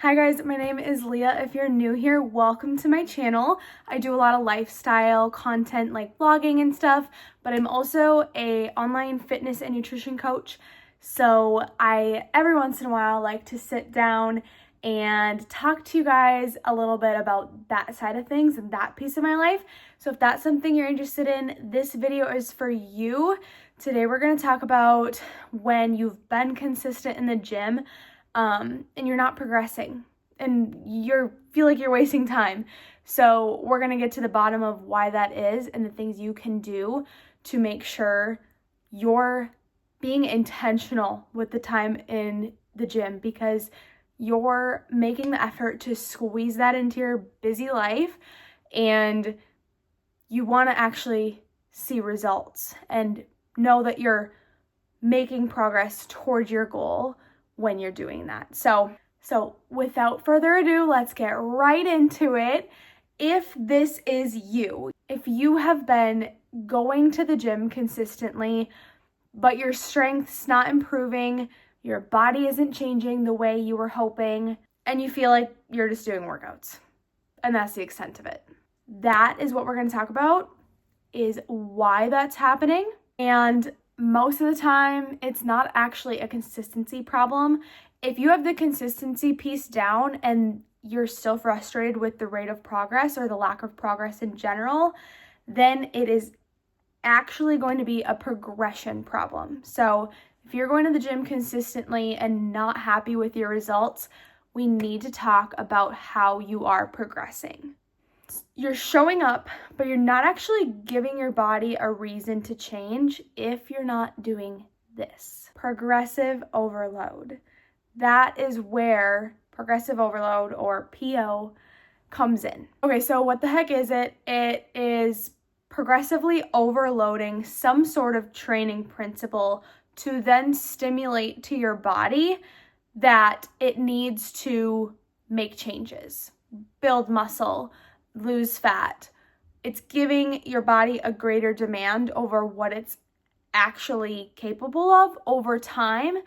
Hi guys, my name is Leah. If you're new here, welcome to my channel. I do a lot of lifestyle content like vlogging and stuff, but I'm also a online fitness and nutrition coach. So I, every once in a while, like to sit down and talk to you guys a little bit about that side of things and that piece of my life. So if that's something you're interested in, this video is for you. Today we're going to talk about when you've been consistent in the gym and you're not progressing and you feel like you're wasting time. So we're going to get to the bottom of why that is and the things you can do to make sure you're being intentional with the time in the gym, because you're making the effort to squeeze that into your busy life and you want to actually see results and know that you're making progress towards your goal when you're doing that. So without further ado, let's get right into it. If this is you, if you have been going to the gym consistently, but your strength's not improving, your body isn't changing the way you were hoping, and you feel like you're just doing workouts, and that's the extent of it. That is what we're going to talk about, is why that's happening. And most of the time, it's not actually a consistency problem. If you have the consistency piece down and you're still frustrated with the rate of progress or the lack of progress in general, then it is actually going to be a progression problem. So if you're going to the gym consistently and not happy with your results, we need to talk about how you are progressing. You're showing up, but you're not actually giving your body a reason to change if you're not doing this. Progressive overload. That is where progressive overload, or PO, comes in. Okay, so what the heck is it? It is progressively overloading some sort of training principle to then stimulate to your body that it needs to make changes, build muscle, lose fat. It's giving your body a greater demand over what it's actually capable of over time,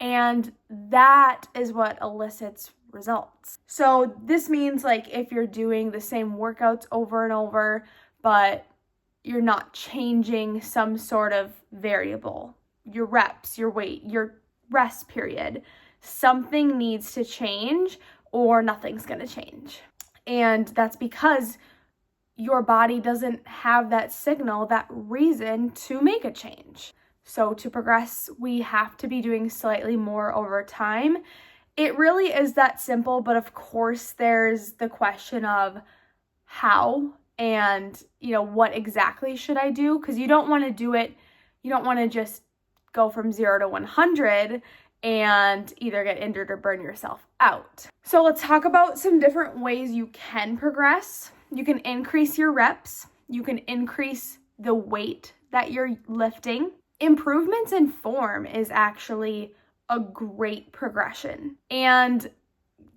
and that is what elicits results. So this means, like, if you're doing the same workouts over and over, but you're not changing some sort of variable, your reps, your weight, your rest period, something needs to change or nothing's going to change. And that's because your body doesn't have that signal, that reason to make a change. So to progress, we have to be doing slightly more over time. It really is that simple, but of course there's the question of how and, what exactly should I do? Because you don't want to do it, you don't want to just go from 0 to 100 and either get injured or burn yourself out. So let's talk about some different ways you can progress. You can increase your reps. You can increase the weight that you're lifting. Improvements in form is actually a great progression. And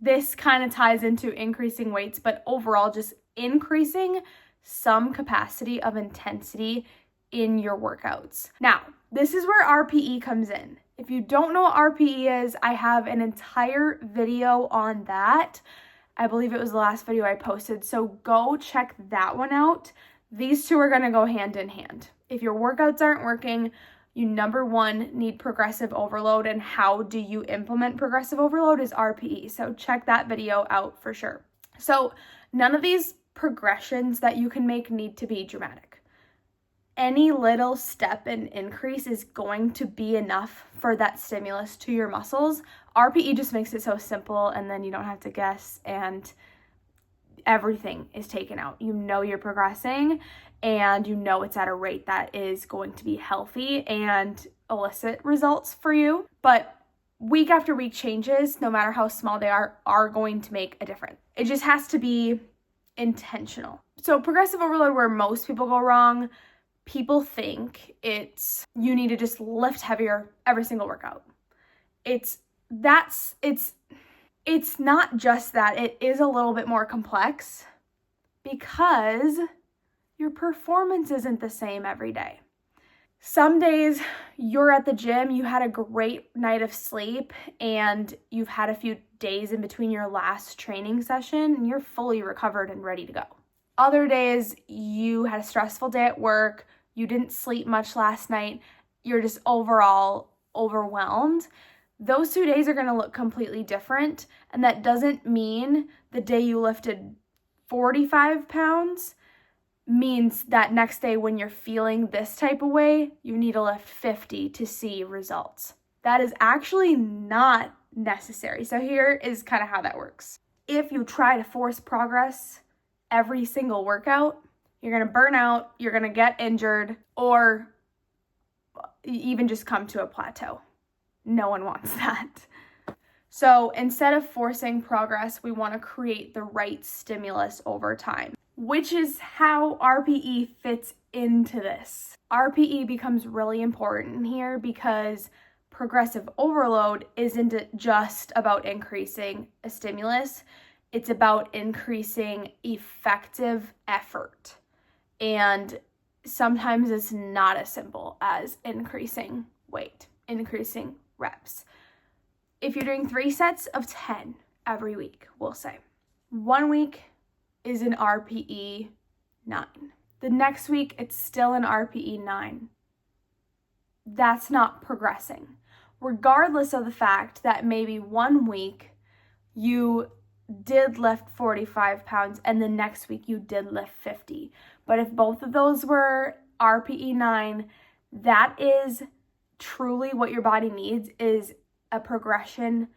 this kind of ties into increasing weights, but overall just increasing some capacity of intensity in your workouts. Now, this is where RPE comes in. If you don't know what RPE is, I have an entire video on that. I believe it was the last video I posted, so go check that one out. These two are going to go hand in hand. If your workouts aren't working, you number one need progressive overload, and how do you implement progressive overload is RPE. So check that video out for sure. So none of these progressions that you can make need to be dramatic. Any little step and increase is going to be enough for that stimulus to your muscles. RPE just makes it so simple, and then you don't have to guess, and everything is taken out. You're progressing, and it's at a rate that is going to be healthy and elicit results for you. But week after week changes, no matter how small they are going to make a difference. It just has to be intentional. So progressive overload, where most people go wrong, people think it's you need to just lift heavier every single workout. It's not just that. It is a little bit more complex because your performance isn't the same every day. Some days you're at the gym, you had a great night of sleep, and you've had a few days in between your last training session, and you're fully recovered and ready to go. Other days you had a stressful day at work, you didn't sleep much last night, you're just overall overwhelmed. Those 2 days are going to look completely different, and that doesn't mean the day you lifted 45 pounds means that next day when you're feeling this type of way, you need to lift 50 to see results. That is actually not necessary. So here is kind of how that works. If you try to force progress every single workout, you're going to burn out, you're going to get injured, or even just come to a plateau. No one wants that. So instead of forcing progress, we want to create the right stimulus over time, which is how RPE fits into this. RPE becomes really important here because progressive overload isn't just about increasing a stimulus, it's about increasing effective effort. And sometimes it's not as simple as increasing weight, increasing reps. If you're doing 3 sets of 10 every week, we'll say, 1 week is an RPE 9. The next week, it's still an RPE 9. That's not progressing. Regardless of the fact that maybe 1 week you did lift 45 pounds and the next week you did lift 50. But if both of those were RPE 9, that is truly what your body needs, is a progression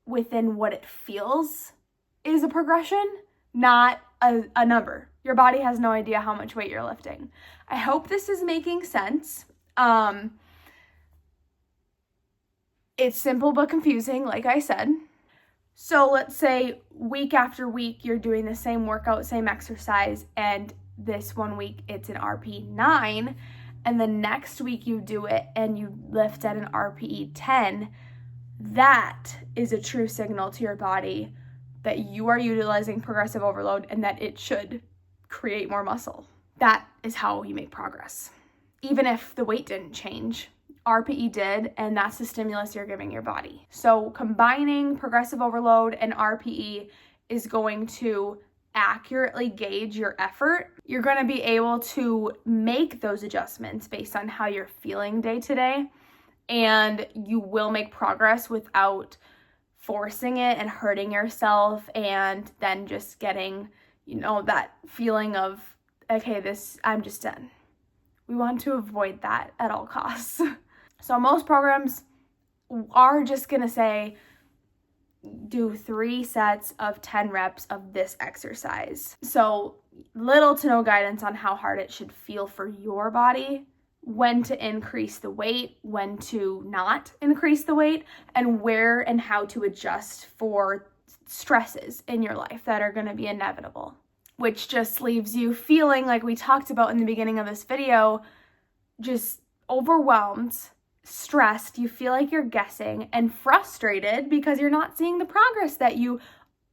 within what it feels is a progression, not a number. Your body has no idea how much weight you're lifting. I hope this is making sense. It's simple but confusing, like I said. So let's say week after week, you're doing the same workout, same exercise, and this 1 week it's an RPE 9, and the next week you do it and you lift at an RPE 10, that is a true signal to your body that you are utilizing progressive overload and that it should create more muscle. That is how you make progress. Even if the weight didn't change, RPE did, and that's the stimulus you're giving your body. So combining progressive overload and RPE is going to accurately gauge your effort. You're going to be able to make those adjustments based on how you're feeling day to day, and you will make progress without forcing it and hurting yourself and then just getting, that feeling of, okay, I'm just done. We want to avoid that at all costs. So most programs are just going to say, do 3 sets of 10 reps of this exercise. So little to no guidance on how hard it should feel for your body, when to increase the weight, when to not increase the weight, and where and how to adjust for stresses in your life that are going to be inevitable, which just leaves you feeling, like we talked about in the beginning of this video, just overwhelmed, stressed. You feel like you're guessing and frustrated because you're not seeing the progress that you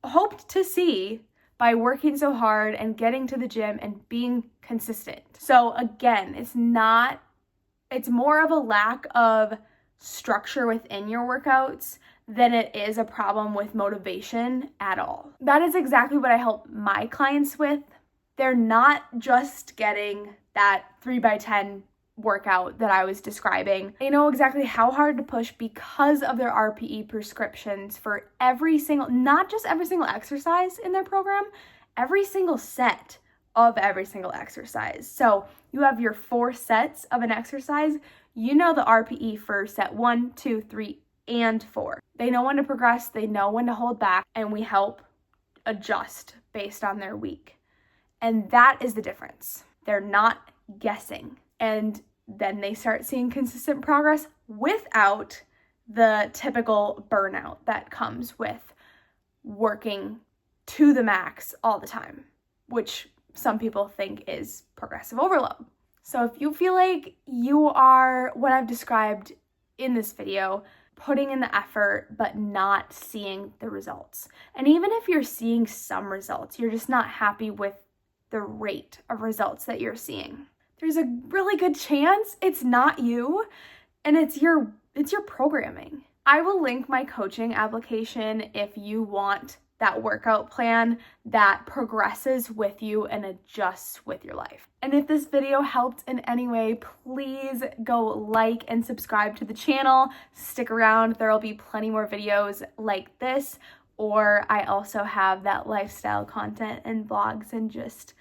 hoped to see by working so hard and getting to the gym and being consistent. So again, it's more of a lack of structure within your workouts than it is a problem with motivation at all. That is exactly what I help my clients with. They're not just getting that 3x10 workout that I was describing. They know exactly how hard to push because of their RPE prescriptions for not just every single exercise in their program, every single set of every single exercise. So you have your 4 sets of an exercise, the RPE for set 1, 2, 3, and 4. They know when to progress, they know when to hold back, and we help adjust based on their week. And that is the difference. They're not guessing. And then they start seeing consistent progress without the typical burnout that comes with working to the max all the time, which some people think is progressive overload. So if you feel like you are what I've described in this video, putting in the effort but not seeing the results, and even if you're seeing some results, you're just not happy with the rate of results that you're seeing, there's a really good chance it's not you and it's your programming. I will link my coaching application if you want that workout plan that progresses with you and adjusts with your life. And if this video helped in any way, please go like and subscribe to the channel. Stick around, there will be plenty more videos like this, or I also have that lifestyle content and vlogs and just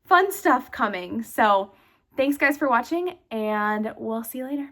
fun stuff coming. So thanks guys for watching, and we'll see you later.